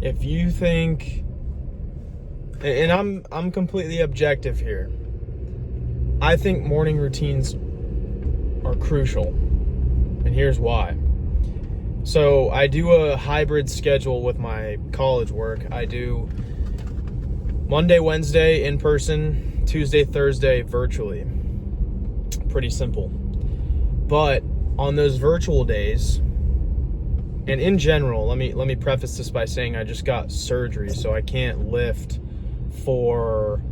If you think, and I'm completely objective here, I think morning routines are crucial, and here's why. So I do a hybrid schedule with my college work. I do Monday, Wednesday in person, Tuesday, Thursday virtually. Pretty simple. But on those virtual days, and in general, let me preface this by saying I just got surgery, so I can't lift for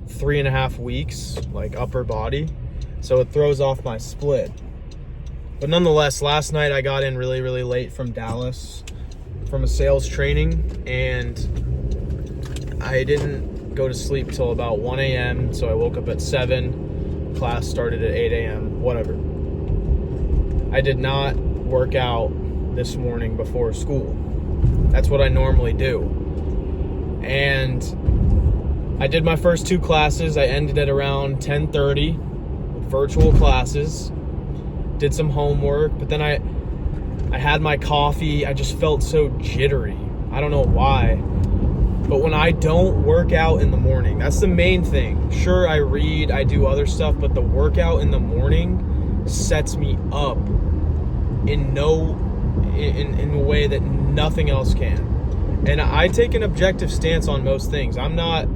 3.5 weeks, like upper body. So it throws off my split. But nonetheless, last night I got in really, really late from Dallas from a sales training, and I didn't go to sleep till about 1 a.m. So I woke up at 7. Class started at 8 a.m. Whatever. I did not work out this morning before school. That's what I normally do. And I did my first 2 classes. I ended at around 10:30 with virtual classes. Did some homework, but then I had my coffee. I just felt so jittery. I don't know why. But when I don't work out in the morning, that's the main thing. Sure, I read, I do other stuff, but the workout in the morning sets me up in a way that nothing else can. And I take an objective stance on most things. I'm not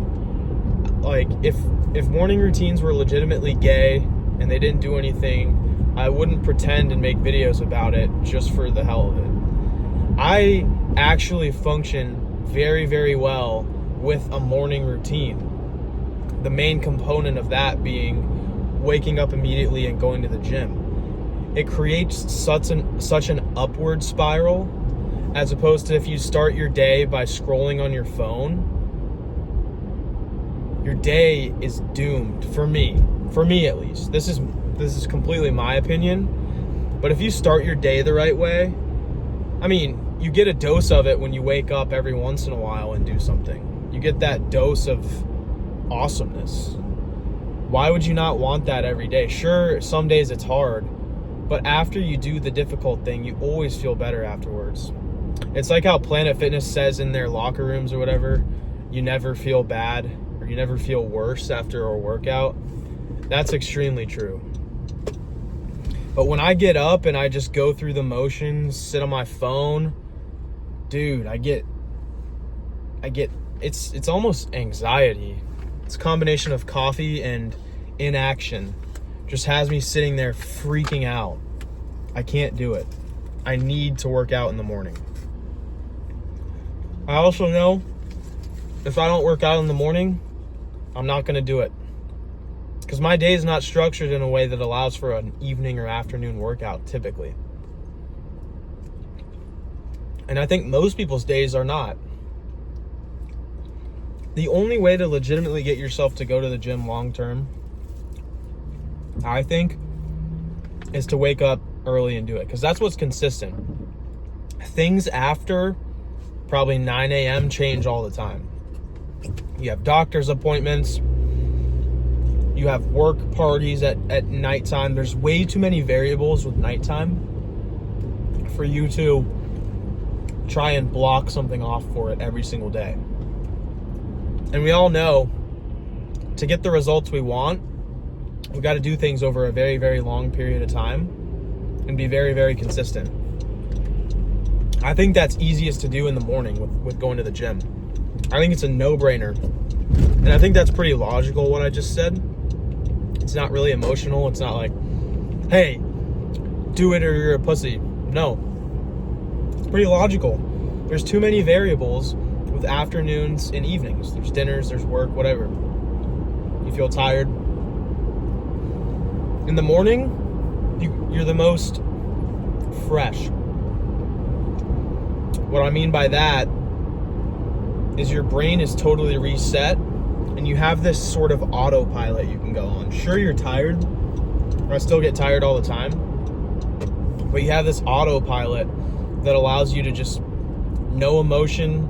like, if morning routines were legitimately gay and they didn't do anything, I wouldn't pretend and make videos about it just for the hell of it. I actually function very, very well with a morning routine. The main component of that being waking up immediately and going to the gym. It creates such an upward spiral, as opposed to if you start your day by scrolling on your phone. Your day is doomed, for me at least. This is completely my opinion, but if you start your day the right way, I mean, you get a dose of it when you wake up every once in a while and do something. You get that dose of awesomeness. Why would you not want that every day? Sure, some days it's hard, but after you do the difficult thing, you always feel better afterwards. It's like how Planet Fitness says in their locker rooms or whatever, you never feel bad or you never feel worse after a workout. That's extremely true. But when I get up and I just go through the motions, sit on my phone, dude, I get it's almost anxiety. It's a combination of coffee and inaction. Just has me sitting there freaking out. I can't do it. I need to work out in the morning. I also know if I don't work out in the morning, I'm not going to do it. Because my day is not structured in a way that allows for an evening or afternoon workout, typically. And I think most people's days are not. The only way to legitimately get yourself to go to the gym long term, I think, is to wake up early and do it. Because that's what's consistent. Things after probably 9 a.m. change all the time. You have doctor's appointments. You have work parties at nighttime. There's way too many variables with nighttime for you to try and block something off for it every single day. And we all know, to get the results we want, we got to do things over a very, very long period of time and be very, very consistent. I think that's easiest to do in the morning with going to the gym. I think it's a no-brainer. And I think that's pretty logical, what I just said. It's not really emotional. It's not like, hey, do it or you're a pussy. No. It's pretty logical. There's too many variables with afternoons and evenings. There's dinners, there's work, whatever. You feel tired. In the morning, you're the most fresh. What I mean by that is your brain is totally reset, and you have this sort of autopilot you can go on. Sure, you're tired. I still get tired all the time. But you have this autopilot that allows you to just no emotion,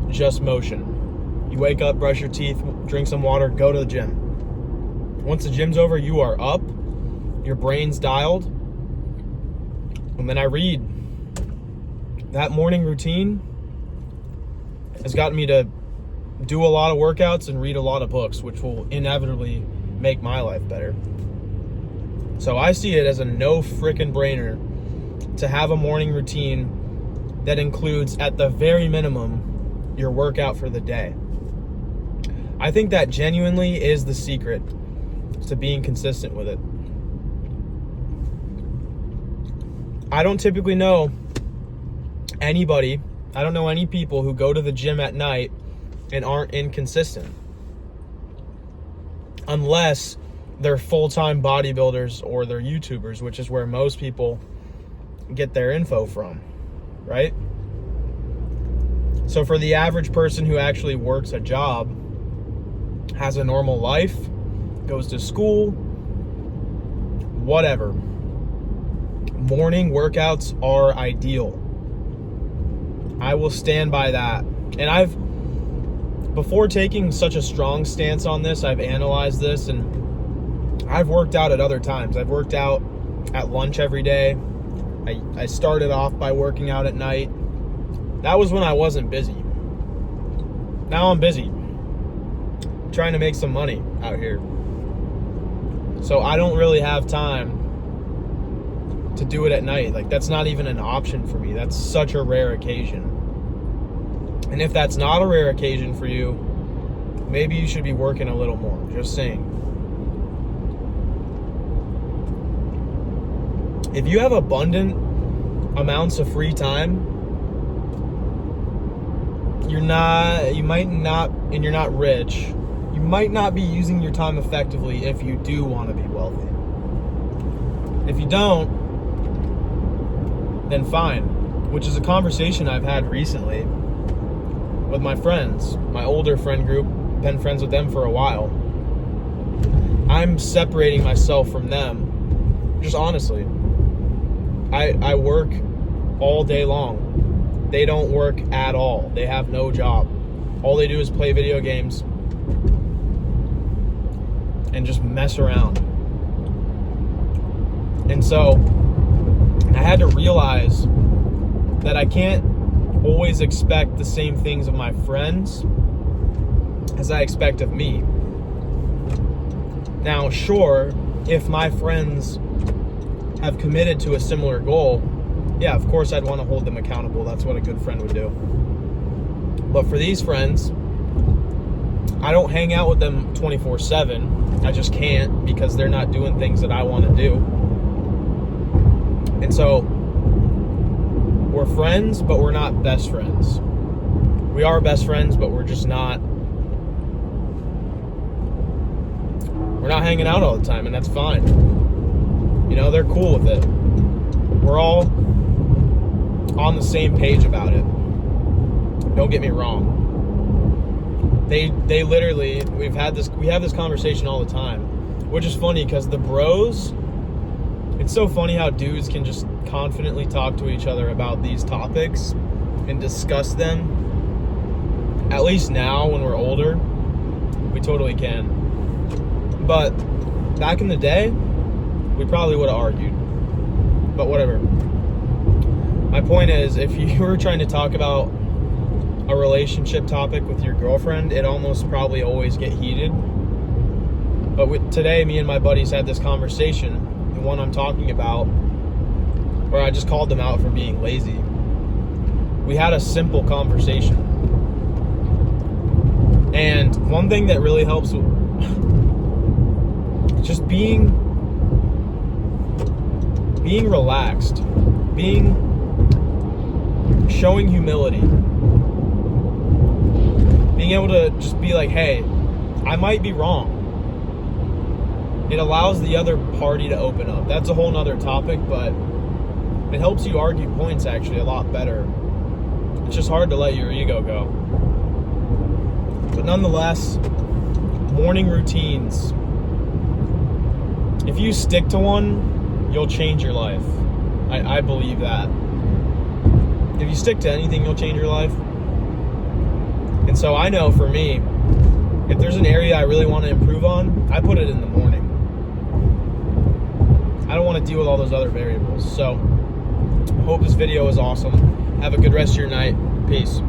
just motion. You wake up, brush your teeth, drink some water, go to the gym. Once the gym's over, you are up, your brain's dialed, and then I read. That morning routine has gotten me to do a lot of workouts and read a lot of books, which will inevitably make my life better. So I see it as a no frickin' brainer to have a morning routine that includes, at the very minimum, your workout for the day. I think that genuinely is the secret to being consistent with it. I don't typically know anybody, I don't know any people who go to the gym at night and aren't inconsistent. Unless they're full-time bodybuilders or they're YouTubers, which is where most people get their info from, right? So for the average person who actually works a job, has a normal life, goes to school, whatever, morning workouts are ideal. I will stand by that. And before taking such a strong stance on this, I've analyzed this, and I've worked out at other times. I've worked out at lunch every day. I started off by working out at night. That was when I wasn't busy. Now I'm busy, trying to make some money out here. So I don't really have time to do it at night. Like, that's not even an option for me. That's such a rare occasion. And if that's not a rare occasion for you, maybe you should be working a little more. Just saying. If you have abundant amounts of free time, you're not rich, you might not be using your time effectively if you do want to be wealthy. If you don't, then fine, which is a conversation I've had recently with my friends, my older friend group, been friends with them for a while. I'm separating myself from them, just honestly. I work all day long. They don't work at all. They have no job. All they do is play video games and just mess around. And so I had to realize that I can't always expect the same things of my friends as I expect of me. Now, sure, if my friends have committed to a similar goal, yeah, of course I'd want to hold them accountable. That's what a good friend would do. But for these friends, I don't hang out with them 24/7. I just can't, because they're not doing things that I want to do. And so we're friends, but we're not best friends. We are best friends, but we're not hanging out all the time, and that's fine. You know, they're cool with it. We're all on the same page about it. Don't get me wrong. They literally, we have this conversation all the time, which is funny because the bros, it's so funny how dudes can just confidently talk to each other about these topics and discuss them. At least now, when we're older, we totally can. But back in the day, we probably would have argued. But whatever. My point is, if you were trying to talk about a relationship topic with your girlfriend, it almost probably always get heated. But today, me and my buddies had this conversation, the one I'm talking about, where I just called them out for being lazy. We had a simple conversation. And one thing that really helps just being relaxed, showing humility, being able to just be like, hey, I might be wrong. It allows the other party to open up. That's a whole nother topic, but it helps you argue points actually a lot better. It's just hard to let your ego go. But nonetheless, morning routines. If you stick to one, you'll change your life. I believe that. If you stick to anything, you'll change your life. And so I know for me, if there's an area I really want to improve on, I put it in the morning. I don't want to deal with all those other variables. So, I hope this video is awesome. Have a good rest of your night. Peace.